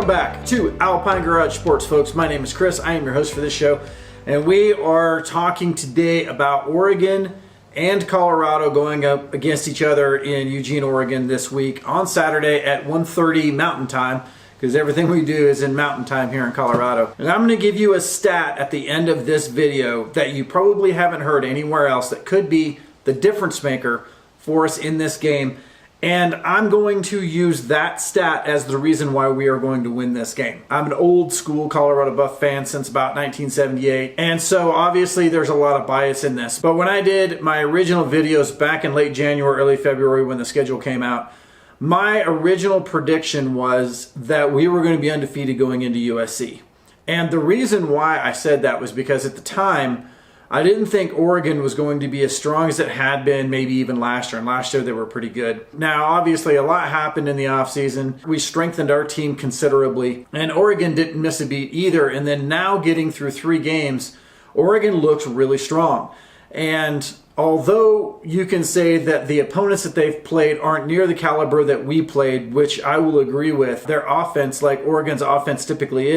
back to Alpine Garage Sports, folks. My name is Chris. I am your host for this show, and we are talking today about Oregon and Colorado going up against each other in Eugene, Oregon this week on Saturday at 1:30 Mountain Time, because everything we do is in Mountain Time here in Colorado. And I'm going to give you a stat at the end of this video that you probably haven't heard anywhere else that could be the difference maker for us in this game. And I'm going to use that stat as the reason why we are going to win this game. I'm an old school Colorado Buff fan since about 1978, and so obviously there's a lot of bias in this. But when I did my original videos back in late January, early February when the schedule came out, my original prediction was that we were going to be undefeated going into USC. And the reason why I said that was because at the time, I didn't think Oregon was going to be as strong as it had been maybe even last year, and last year they were pretty good. Now, obviously, a lot happened in the offseason. We strengthened our team considerably, and Oregon didn't miss a beat either. And then now getting through 3 games, Oregon looks really strong. And although you can say that the opponents that they've played aren't near the caliber that we played, which I will agree with, their offense, like Oregon's offense typically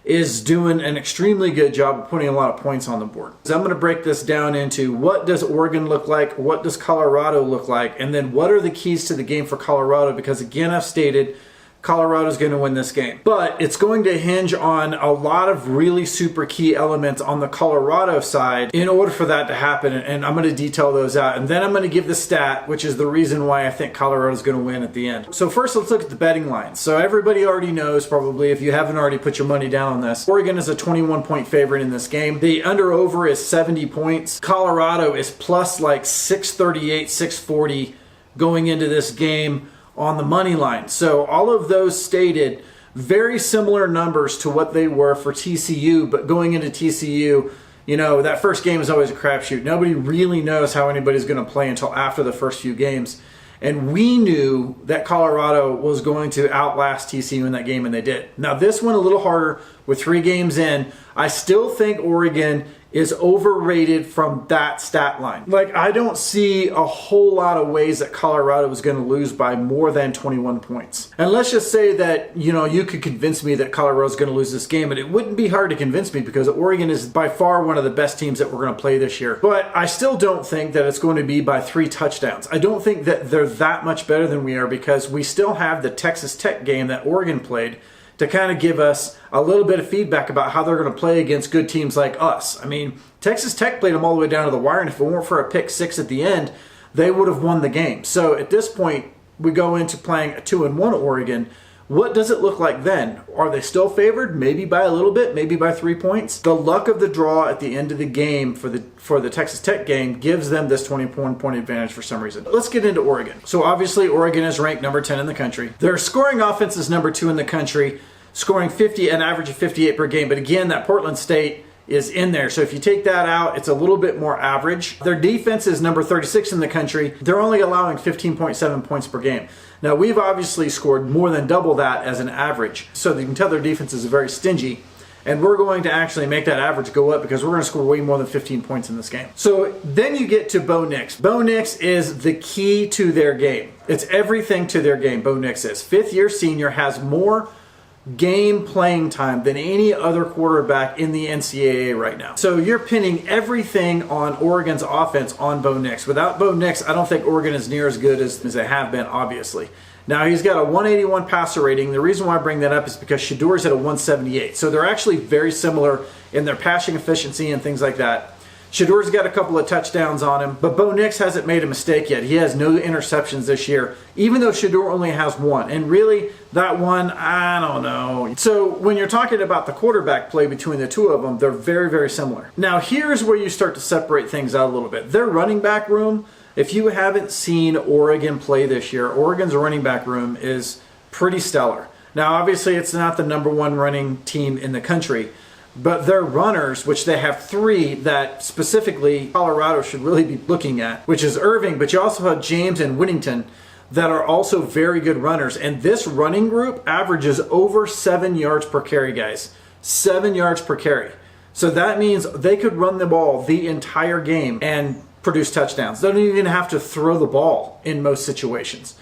is doing an extremely good job of putting a lot of points on the board. So I'm going to break this down into what does Oregon look like, what does Colorado look like, and then what are the keys to the game for Colorado, because again, I've stated Colorado's going to win this game. But it's going to hinge on a lot of really super key elements on the Colorado side in order for that to happen, and I'm going to detail those out. And then I'm going to give the stat, which is the reason why I think Colorado's going to win at the end. So first, let's look at the betting lines. So everybody already knows, probably, if you haven't already put your money down on this, Oregon is a 21-point favorite in this game. The under-over is 70 points. Colorado is plus like 638, 640 going into this game on the money line. So all of those stated very similar numbers to what they were for TCU, but going into TCU, you know, that first game is always a crapshoot. Nobody really knows how anybody's going to play until after the first few games. And we knew that Colorado was going to outlast TCU in that game, and they did. Now, this one a little harder with 3 games in. I still think Oregon is overrated from that stat line. Like, I don't see a whole lot of ways that Colorado is going to lose by more than 21 points. And let's just say that, you know, you could convince me that Colorado's going to lose this game, and it wouldn't be hard to convince me because Oregon is by far one of the best teams that we're going to play this year. But I still don't think that it's going to be by 3 touchdowns. I don't think that they're that much better than we are, because we still have the Texas Tech game that Oregon played to kind of give us a little bit of feedback about how they're going to play against good teams like us. I mean, Texas Tech played them all the way down to the wire, and if it weren't for a pick 6 at the end, they would have won the game. So at this point, we go into playing a 2-1 Oregon. What does it look like then? Are they still favored? Maybe by a little bit, maybe by 3 points. The luck of the draw at the end of the game for the Texas Tech game gives them this 21-point advantage for some reason. Let's get into Oregon. So obviously, Oregon is ranked number 10 in the country. Their scoring offense is number 2 in the country, scoring an average of 58 per game. But again, that Portland State is in there. So if you take that out, it's a little bit more average. Their defense is number 36 in the country. They're only allowing 15.7 points per game. Now, we've obviously scored more than double that as an average. So you can tell their defense is very stingy. And we're going to actually make that average go up because we're going to score way more than 15 points in this game. So then you get to Bo Nix. Bo Nix is the key to their game. It's everything to their game, Bo Nix is. 5th-year senior, has more game playing time than any other quarterback in the NCAA right now. So you're pinning everything on Oregon's offense on Bo Nix. Without Bo Nix, I don't think Oregon is near as good as they have been, obviously. Now, he's got a 181 passer rating. The reason why I bring that up is because Shedor's at a 178. So they're actually very similar in their passing efficiency and things like that. Shedor's got a couple of touchdowns on him, but Bo Nix hasn't made a mistake yet. He has no interceptions this year, even though Shedor only has 1. And really, that one, I don't know. So when you're talking about the quarterback play between the two of them, they're very, very similar. Now, here's where you start to separate things out a little bit. Their running back room, if you haven't seen Oregon play this year, Oregon's running back room is pretty stellar. Now, obviously, it's not the number 1 running team in the country, but their runners, which they have 3 that specifically Colorado should really be looking at, which is Irving, but you also have James and Whittington that are also very good runners. And this running group averages over 7 yards per carry, guys. 7 yards per carry. So that means they could run the ball the entire game and produce touchdowns. They don't even have to throw the ball in most situations.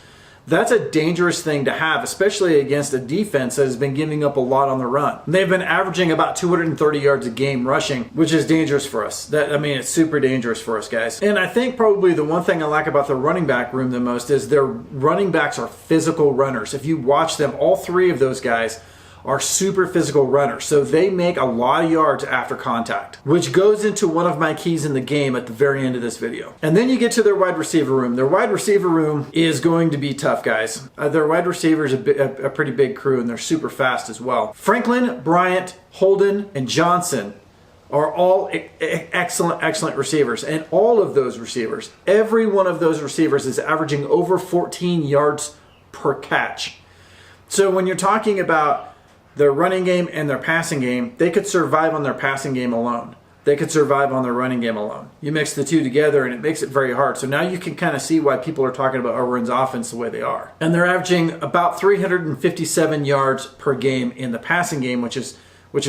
That's a dangerous thing to have, especially against a defense that has been giving up a lot on the run. They've been averaging about 230 yards a game rushing, which is dangerous for us. It's super dangerous for us, guys. And I think probably the one thing I like about the running back room the most is their running backs are physical runners. If you watch them, all three of those guys are super physical runners. So they make a lot of yards after contact, which goes into one of my keys in the game at the very end of this video. And then you get to their wide receiver room. Their wide receiver room is going to be tough, guys. Their wide receiver is a pretty big crew, and they're super fast as well. Franklin, Bryant, Holden, and Johnson are all excellent receivers. And all of those receivers, every one of those receivers is averaging over 14 yards per catch. So when you're talking about their running game and their passing game, they could survive on their passing game alone. They could survive on their running game alone. You mix the two together and it makes it very hard. So now you can kind of see why people are talking about Oregon's offense the way they are. And they're averaging about 357 yards per game in the passing game, which is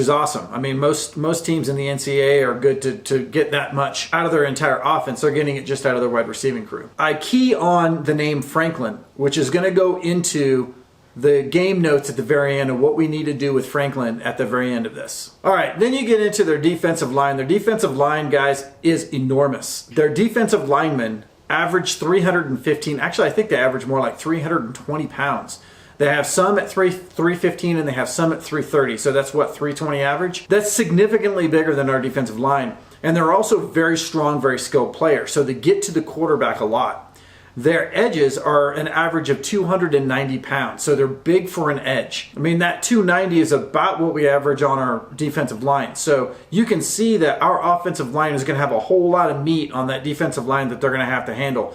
awesome. I mean, most teams in the NCAA are good to get that much out of their entire offense. They're getting it just out of their wide receiving crew. I key on the name Franklin, which is going to go into the game notes at the very end of what we need to do with Franklin at the very end of this. All right, then you get into their defensive line. Their defensive line, guys, is enormous. Their defensive linemen average 315. Actually, I think they average more like 320 pounds. They have some at 315 and they have some at 330. So that's what, 320 average? That's significantly bigger than our defensive line. And they're also very strong, very skilled players. So they get to the quarterback a lot. Their edges are an average of 290 pounds, so they're big for an edge. I mean, that 290 is about what we average on our defensive line. So you can see that our offensive line is going to have a whole lot of meat on that defensive line that they're going to have to handle.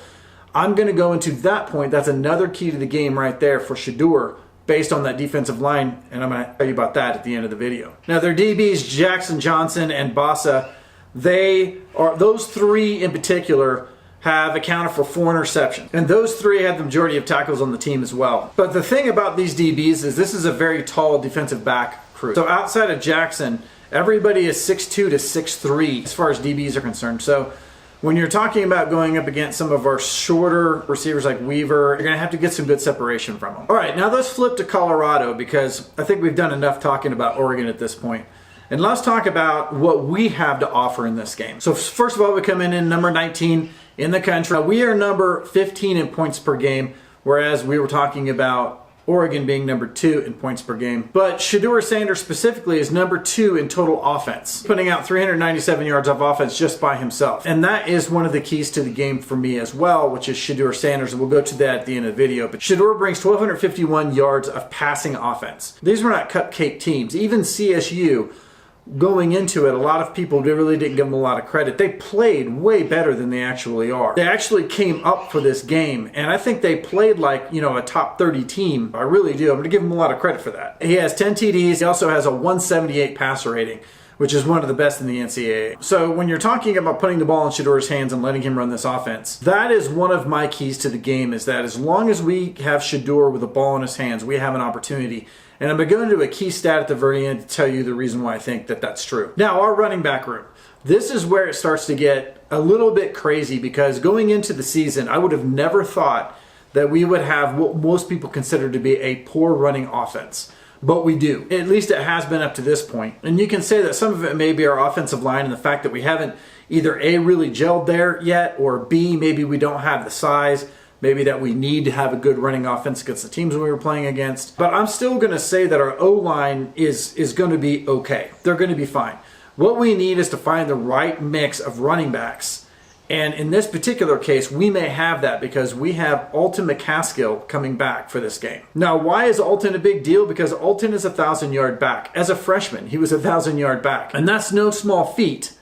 I'm going to go into that point. That's another key to the game right there for Shedeur based on that defensive line, and I'm going to tell you about that at the end of the video. Now, their DBs, Jackson, Johnson, and Bossa, those three in particular have accounted for 4 interceptions. And those 3 had the majority of tackles on the team as well. But the thing about these DBs is this is a very tall defensive back crew. So outside of Jackson, everybody is 6'2 to 6'3 as far as DBs are concerned. So when you're talking about going up against some of our shorter receivers like Weaver, you're going to have to get some good separation from them. All right, now let's flip to Colorado because I think we've done enough talking about Oregon at this point. And let's talk about what we have to offer in this game. So first of all, we come in number 19 in the country. We are number 15 in points per game, whereas we were talking about Oregon being number 2 in points per game. But Shedeur Sanders specifically is number 2 in total offense, putting out 397 yards of offense just by himself. And that is one of the keys to the game for me as well, which is Shedeur Sanders. And we'll go to that at the end of the video. But Shedeur brings 1,251 yards of passing offense. These were not cupcake teams. Even CSU, going into it, a lot of people really didn't give them a lot of credit. They played way better than they actually are. They actually came up for this game, and I think they played like, a top 30 team. I really do. I'm going to give him a lot of credit for that. He has 10 TDs. He also has a 178 passer rating, which is one of the best in the NCAA. So when you're talking about putting the ball in Shedeur's hands and letting him run this offense, that is one of my keys to the game, is that as long as we have Shedeur with the ball in his hands, we have an opportunity. And I'm going to go into a key stat at the very end to tell you the reason why I think that that's true. Now, our running back room. This is where it starts to get a little bit crazy because going into the season, I would have never thought that we would have what most people consider to be a poor running offense. But we do. At least it has been up to this point. And you can say that some of it may be our offensive line and the fact that we haven't either A, really gelled there yet, or B, maybe we don't have the size. Maybe that we need to have a good running offense against the teams we were playing against. But I'm still going to say that our O-line is going to be okay. They're going to be fine. What we need is to find the right mix of running backs. And in this particular case, we may have that because we have Alton McCaskill coming back for this game. Now, why is Alton a big deal? Because Alton is a 1,000-yard back. As a freshman, he was a 1,000-yard back. And that's no small feat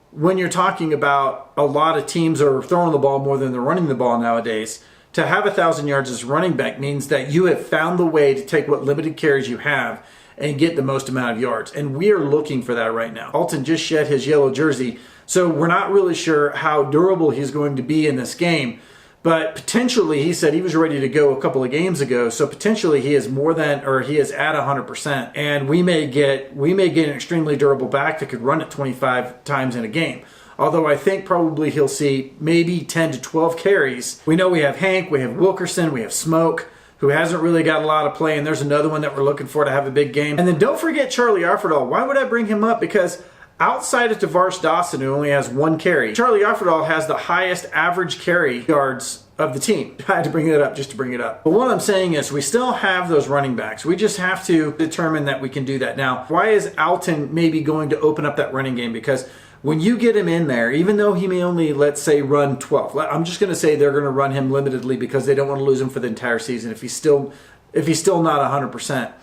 when you're talking about a lot of teams are throwing the ball more than they're running the ball nowadays. To have 1,000 yards as running back means that you have found the way to take what limited carries you have and get the most amount of yards. And we are looking for that right now. Alton just shed his yellow jersey, so we're not really sure how durable he's going to be in this game. But potentially, he said he was ready to go a couple of games ago, so potentially he is he is at 100%. And we may get an extremely durable back that could run it 25 times in a game. Although I think probably he'll see maybe 10 to 12 carries. We know we have Hank, we have Wilkerson, we have Smoke. who hasn't really got a lot of play, and there's another one that we're looking for to have a big game. And then don't forget Charlie Offerdahl. Why would I bring him up? Because outside of Tavares Dawson, who only has 1 carry, Charlie Offerdahl has the highest average carry yards of the team. I had to bring it up just to bring it up. But what I'm saying is we still have those running backs. We just have to determine that we can do that. Now, why is Alton maybe going to open up that running game? Because when you get him in there, even though he may only, let's say, run 12, I'm just going to say they're going to run him limitedly because they don't want to lose him for the entire season if he's still not 100%.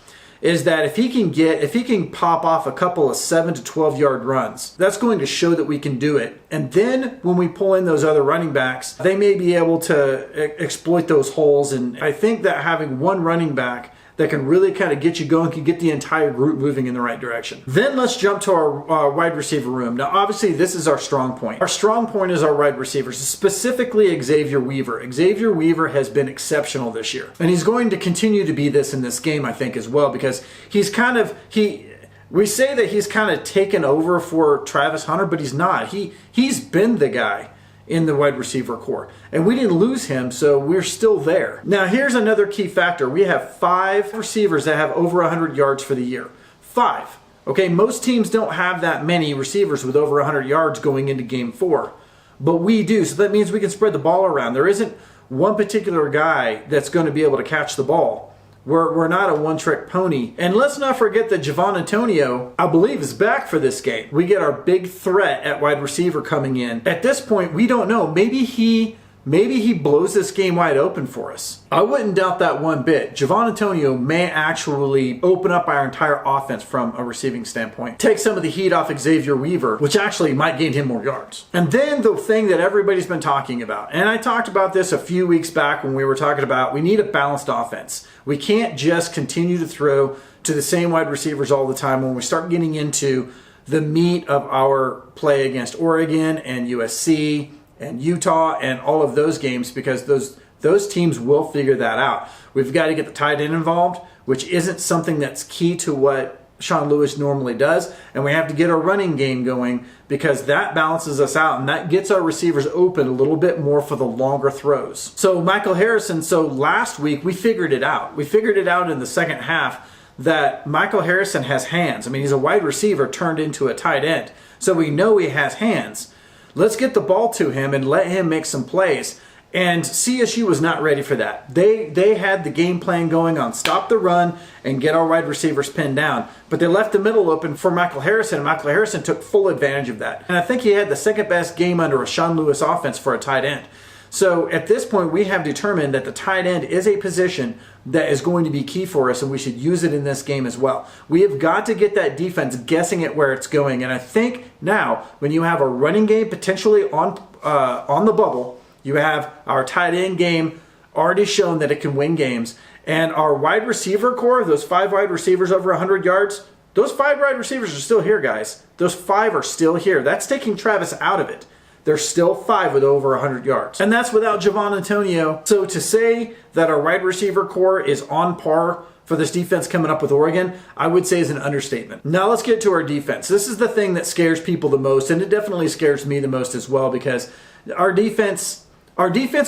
Is that if he can pop off a couple of 7 to 12 yard runs, that's going to show that we can do it. And then when we pull in those other running backs, they may be able to exploit those holes. And I think that having one running back that can really kind of get you going, can get the entire group moving in the right direction. Then let's jump to our wide receiver room. Now, obviously, this is our strong point. Our strong point is our wide receivers, specifically Xavier Weaver. Xavier Weaver has been exceptional this year, and he's going to continue to be this in this game, I think, as well, because we say that he's kind of taken over for Travis Hunter, but he's not. He's been the guy in the wide receiver core. And we didn't lose him, so we're still there. Now, here's another key factor. We have 5 receivers that have over 100 yards for the year. 5. Okay, most teams don't have that many receivers with over 100 yards going into game 4. But we do, so that means we can spread the ball around. There isn't one particular guy that's going to be able to catch the ball. We're not a one-trick pony. And let's not forget that Javon Antonio, I believe, is back for this game. We get our big threat at wide receiver coming in. At this point, we don't know. Maybe he blows this game wide open for us. I wouldn't doubt that one bit. Javon Antonio may actually open up our entire offense from a receiving standpoint. Take some of the heat off Xavier Weaver, which actually might gain him more yards. And then the thing that everybody's been talking about, and I talked about this a few weeks back when we were talking about we need a balanced offense. We can't just continue to throw to the same wide receivers all the time. When we start getting into the meat of our play against Oregon and USC and Utah and all of those games, because those teams will figure that out. We've got to get the tight end involved, which isn't something that's key to what Sean Lewis normally does, and we have to get our running game going because that balances us out and that gets our receivers open a little bit more for the longer throws. So Michael Harrison, last week we figured it out. We figured it out in the second half that Michael Harrison has hands. I mean, he's a wide receiver turned into a tight end, so we know he has hands. Let's get the ball to him and let him make some plays. And CSU was not ready for that. They had the game plan going on stop the run and get our wide receivers pinned down. But they left the middle open for Michael Harrison, and Michael Harrison took full advantage of that. And I think he had the second best game under a Sean Lewis offense for a tight end. So at this point, we have determined that the tight end is a position that is going to be key for us, and we should use it in this game as well. We have got to get that defense guessing at where it's going. And I think now, when you have a running game potentially on the bubble, you have our tight end game already shown that it can win games. And our wide receiver core, those 5 wide receivers over 100 yards, those 5 wide receivers are still here, guys. Those 5 are still here. That's taking Travis out of it. There's still 5 with over 100 yards. And that's without Javon Antonio. So to say that our wide receiver core is on par for this defense coming up with Oregon, I would say is an understatement. Now let's get to our defense. This is the thing that scares people the most, and it definitely scares me the most as well, because our defense,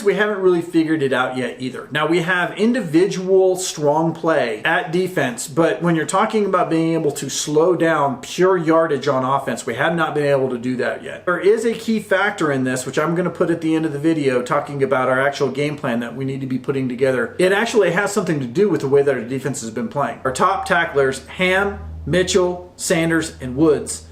we haven't really figured it out yet either. Now, we have individual strong play at defense, but when you're talking about being able to slow down pure yardage on offense, we have not been able to do that yet. There is a key factor in this, which I'm going to put at the end of the video, talking about our actual game plan that we need to be putting together. It actually has something to do with the way that our defense has been playing. Our top tacklers, Ham, Mitchell, Sanders, and Woods,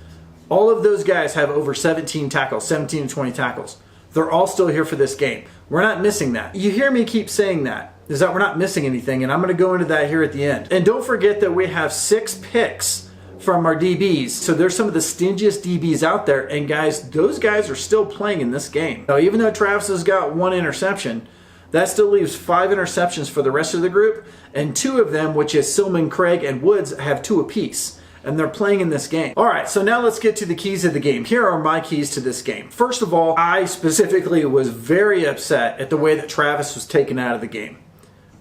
all of those guys have over 17 tackles, 17 to 20 tackles. They're all still here for this game. We're not missing that. You hear me keep saying that, is that we're not missing anything, and I'm going to go into that here at the end. And don't forget that we have 6 picks from our DBs. So there's some of the stingiest DBs out there, and guys, those guys are still playing in this game. Now, even though Travis has got 1 interception, that still leaves 5 interceptions for the rest of the group, and 2 of them, which is Silman, Craig, and Woods, have 2 apiece. And they're playing in this game. All right, so now let's get to the keys of the game. Here are my keys to this game. First of all, I specifically was very upset at the way that Travis was taken out of the game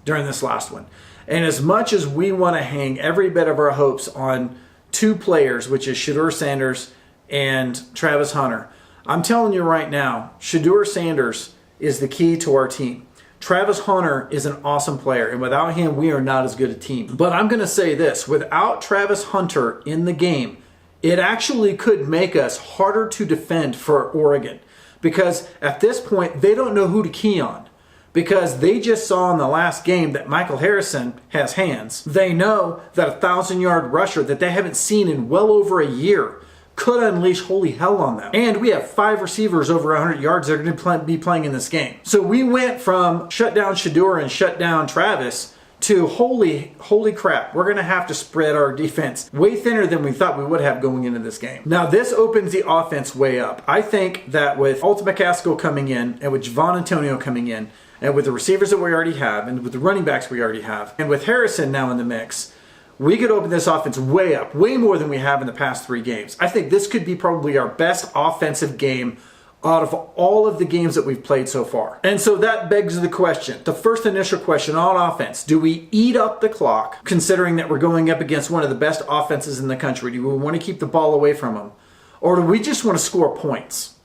during this last one. And as much as we want to hang every bit of our hopes on 2 players, which is Shedeur Sanders and Travis Hunter, I'm telling you right now, Shedeur Sanders is the key to our team. Travis Hunter is an awesome player, and without him, we are not as good a team. But I'm going to say this, without Travis Hunter in the game, it actually could make us harder to defend for Oregon, because at this point, they don't know who to key on, because they just saw in the last game that Michael Harrison has hands. They know that a 1,000-yard rusher that they haven't seen in well over a year could unleash holy hell on them. And we have 5 receivers over 100 yards that are going to be playing in this game. So we went from shut down Shedeur and shut down Travis to holy crap, we're going to have to spread our defense way thinner than we thought we would have going into this game. Now this opens the offense way up. I think that with Alta McCaskill coming in, and with Javon Antonio coming in, and with the receivers that we already have, and with the running backs we already have, and with Harrison now in the mix, we could open this offense way up, way more than we have in the past 3 games. I think this could be probably our best offensive game out of all of the games that we've played so far. And so that begs the question, the first initial question on offense: do we eat up the clock, considering that we're going up against one of the best offenses in the country? Do we want to keep the ball away from them? Or do we just want to score points?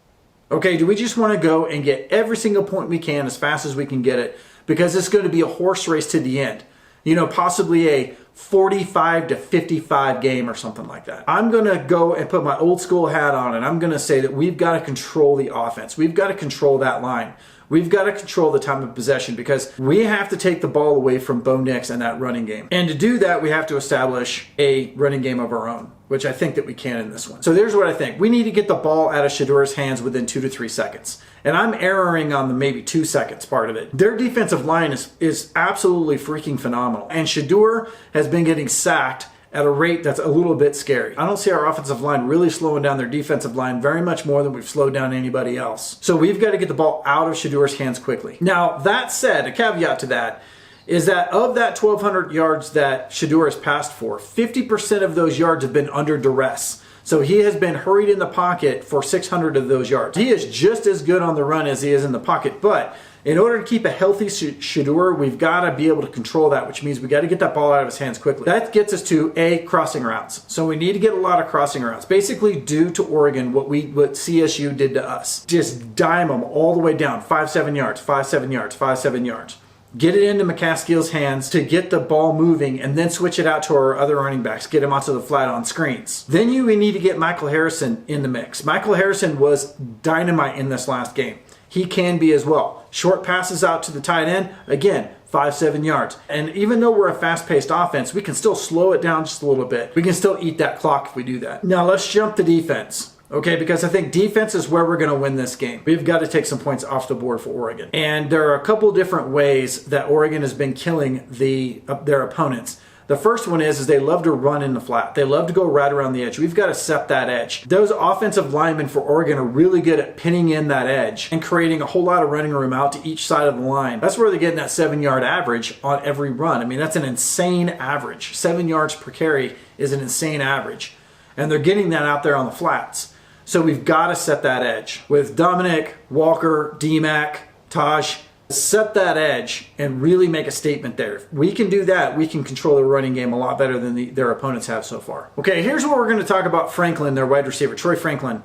Okay, do we just want to go and get every single point we can as fast as we can get it? Because it's going to be a horse race to the end. You know, possibly a 45 to 55 game or something like that. I'm going to go and put my old school hat on, and I'm going to say that we've got to control the offense. We've got to control that line. We've got to control the time of possession, because we have to take the ball away from Bo Nix and that running game. And to do that, we have to establish a running game of our own, which I think that we can in this one. So there's what I think. We need to get the ball out of Shedeur's hands within 2 to 3 seconds. And I'm erring on the maybe 2 seconds part of it. Their defensive line is absolutely freaking phenomenal. And Shedeur has been getting sacked at a rate that's a little bit scary. I don't see our offensive line really slowing down their defensive line very much more than we've slowed down anybody else. So we've got to get the ball out of Shedeur's hands quickly. Now, that said, a caveat to that is that of that 1,200 yards that Shedeur has passed for, 50% of those yards have been under duress. So he has been hurried in the pocket for 600 of those yards. He is just as good on the run as he is in the pocket, but in order to keep a healthy Shedeur, we've got to be able to control that, which means we got to get that ball out of his hands quickly. That gets us to crossing routes. So we need to get a lot of crossing routes. Basically do to Oregon what CSU did to us. Just dime them all the way down, 5-7 yards, 5-7 yards, 5-7 yards. Get it into McCaskill's hands to get the ball moving, and then switch it out to our other running backs. Get him onto the flat on screens. Then we need to get Michael Harrison in the mix. Michael Harrison was dynamite in this last game. He can be as well. Short passes out to the tight end, again, 5-7 yards. And even though we're a fast-paced offense, we can still slow it down just a little bit. We can still eat that clock if we do that. Now let's jump to defense. Okay, because I think defense is where we're going to win this game. We've got to take some points off the board for Oregon. And there are a couple different ways that Oregon has been killing their opponents. The first one is they love to run in the flat. They love to go right around the edge. We've got to set that edge. Those offensive linemen for Oregon are really good at pinning in that edge and creating a whole lot of running room out to each side of the line. That's where they're getting that 7-yard average on every run. I mean, that's an insane average. 7 yards per carry is an insane average. And they're getting that out there on the flats. So we've got to set that edge. With Dominic, Walker, D-Mac, Taj, set that edge and really make a statement there. If we can do that, we can control the running game a lot better than their opponents have so far. Okay, here's what we're going to talk about Franklin, their wide receiver, Troy Franklin.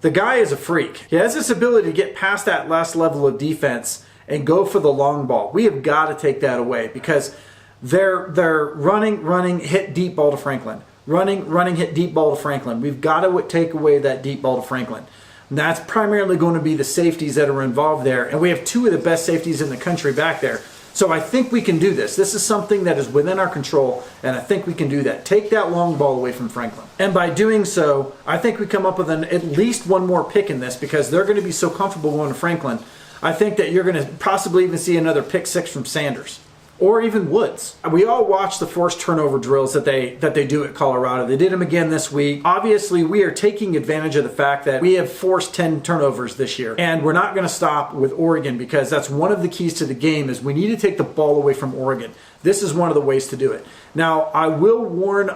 The guy is a freak. He has this ability to get past that last level of defense and go for the long ball. We have got to take that away, because they're running, hit deep ball to Franklin. Running, hit deep ball to Franklin. We've got to take away that deep ball to Franklin. And that's primarily going to be the safeties that are involved there. And we have 2 of the best safeties in the country back there. So I think we can do this. This is something that is within our control, and I think we can do that. Take that long ball away from Franklin. And by doing so, I think we come up with at least one more pick in this, because they're going to be so comfortable going to Franklin. I think that you're going to possibly even see another pick 6 from Sanders. Or even Woods. We all watch the forced turnover drills that they do at Colorado. They did them again this week. Obviously, we are taking advantage of the fact that we have forced 10 turnovers this year. And we're not going to stop with Oregon, because that's one of the keys to the game, is we need to take the ball away from Oregon. This is one of the ways to do it. Now, I will warn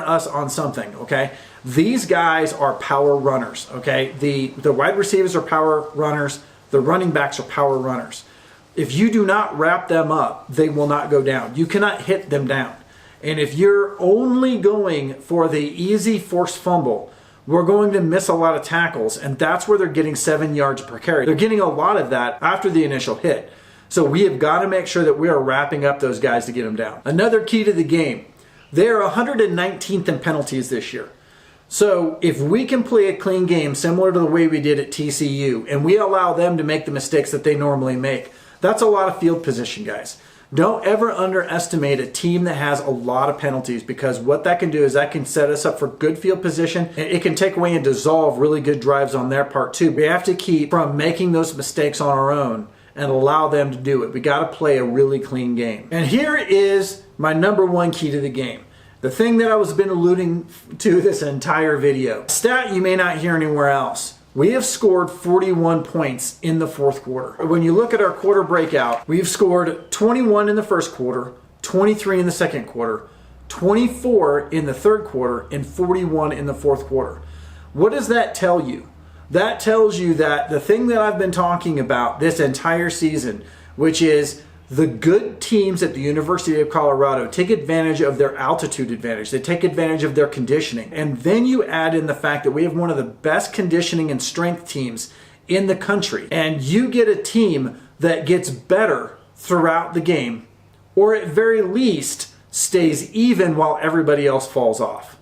us on something, okay? These guys are power runners, okay? The wide receivers are power runners. The running backs are power runners. If you do not wrap them up, they will not go down. You cannot hit them down. And if you're only going for the easy forced fumble, we're going to miss a lot of tackles, and that's where they're getting 7 yards per carry. They're getting a lot of that after the initial hit. So we have got to make sure that we are wrapping up those guys to get them down. Another key to the game, they are 119th in penalties this year. So if we can play a clean game similar to the way we did at TCU, and we allow them to make the mistakes that they normally make, that's a lot of field position, guys. Don't ever underestimate a team that has a lot of penalties, because what that can do is that can set us up for good field position. It can take away and dissolve really good drives on their part too. We have to keep from making those mistakes on our own and allow them to do it. We got to play a really clean game. And here is my number one key to the game. The thing that I was been alluding to this entire video. A stat you may not hear anywhere else. We have scored 41 points in the fourth quarter. When you look at our quarter breakout, we've scored 21 in the first quarter, 23 in the second quarter, 24 in the third quarter, and 41 in the fourth quarter. What does that tell you? That tells you that the thing that I've been talking about this entire season, which is the good teams at the University of Colorado take advantage of their altitude advantage. They take advantage of their conditioning. And then you add in the fact that we have one of the best conditioning and strength teams in the country. And you get a team that gets better throughout the game, or at very least stays even while everybody else falls off.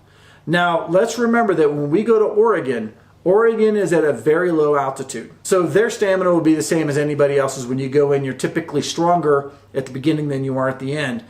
Now, let's remember that when we go to Oregon, Oregon is at a very low altitude. So their stamina will be the same as anybody else's. When you go in, you're typically stronger at the beginning than you are at the end.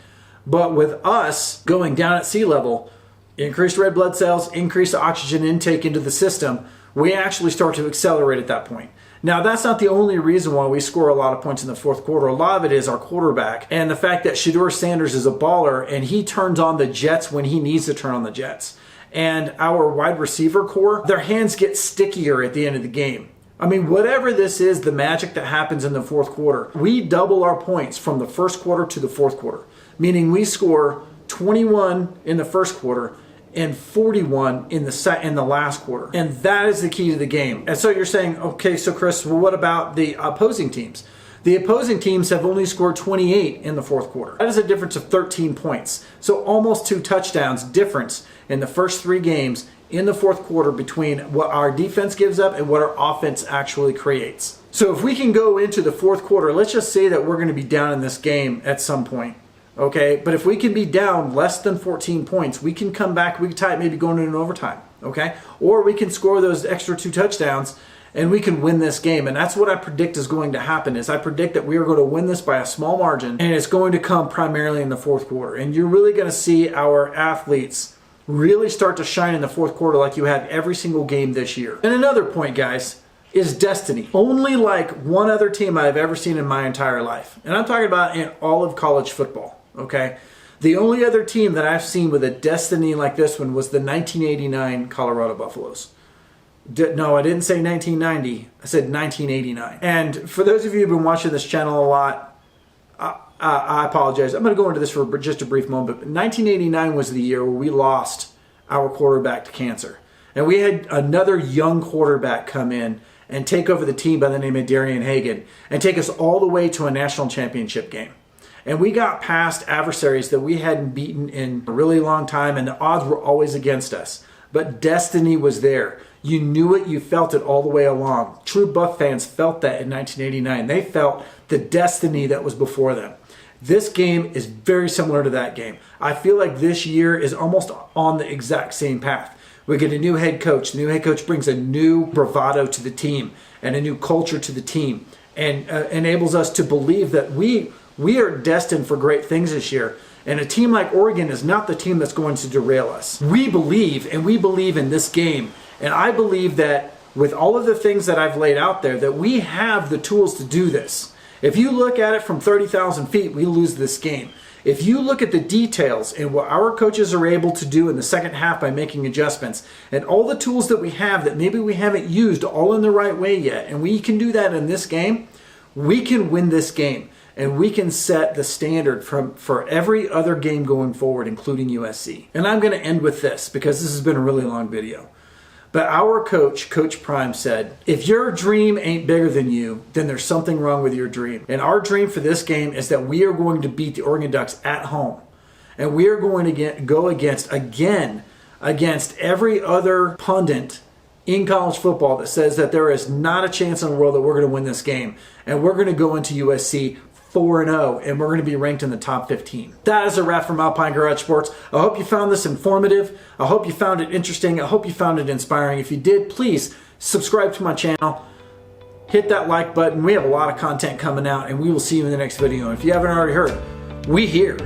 But with us going down at sea level, increased red blood cells, increased oxygen intake into the system, we actually start to accelerate at that point. Now, that's not the only reason why we score a lot of points in the fourth quarter. A lot of it is our quarterback and the fact that Shedeur Sanders is a baller and he turns on the jets when he needs to turn on the jets. And our wide receiver core, their hands get stickier at the end of the game. I mean, whatever this is, the magic that happens in the fourth quarter, we double our points from the first quarter to the fourth quarter, meaning we score 21 in the first quarter and 41 in the last quarter. And that is the key to the game. And so you're saying, okay, so Chris, well, what about the opposing teams? The opposing teams have only scored 28 in the fourth quarter. That is a difference of 13 points. So almost 2 touchdowns difference in the first 3 games in the fourth quarter between what our defense gives up and what our offense actually creates. So if we can go into the fourth quarter, let's just say that we're going to be down in this game at some point. Okay, but if we can be down less than 14 points, we can come back, we can tie it, maybe going into an overtime. Okay, or we can score those extra 2 touchdowns and we can win this game. And that's what I predict is going to happen. Is I predict that we are going to win this by a small margin, and it's going to come primarily in the fourth quarter. And you're really going to see our athletes really start to shine in the fourth quarter like you had every single game this year. And another point, guys, is destiny. Only like one other team I've ever seen in my entire life. And I'm talking about in all of college football, okay? The only other team that I've seen with a destiny like this one was the 1989 Colorado Buffaloes. No, I didn't say 1990. I said 1989. And for those of you who've been watching this channel a lot, I apologize. I'm going to go into this for just a brief moment. But 1989 was the year where we lost our quarterback to cancer. And we had another young quarterback come in and take over the team by the name of Darian Hagan and take us all the way to a national championship game. And we got past adversaries that we hadn't beaten in a really long time, and the odds were always against us. But destiny was there. You knew it, you felt it all the way along. True Buff fans felt that in 1989. They felt the destiny that was before them. This game is very similar to that game. I feel like this year is almost on the exact same path. We get a new head coach. The new head coach brings a new bravado to the team and a new culture to the team, and enables us to believe that we are destined for great things this year. And a team like Oregon is not the team that's going to derail us. We believe, and we believe in this game. And I believe that with all of the things that I've laid out there, that we have the tools to do this. If you look at it from 30,000 feet, we lose this game. If you look at the details and what our coaches are able to do in the second half by making adjustments, and all the tools that we have that maybe we haven't used all in the right way yet, and we can do that in this game, we can win this game. And we can set the standard for every other game going forward, including USC. And I'm going to end with this because this has been a really long video. But our coach, Coach Prime, said, if your dream ain't bigger than you, then there's something wrong with your dream. And our dream for this game is that we are going to beat the Oregon Ducks at home. And we are going to go against every other pundit in college football that says that there is not a chance in the world that we're going to win this game. And we're going to go into USC 4-0, and we're going to be ranked in the top 15. That is a wrap from Alpine Garage Sports. I hope you found this informative. I hope you found it interesting. I hope you found it inspiring. If you did, please subscribe to my channel. Hit that like button. We have a lot of content coming out, and we will see you in the next video. And if you haven't already heard, we here.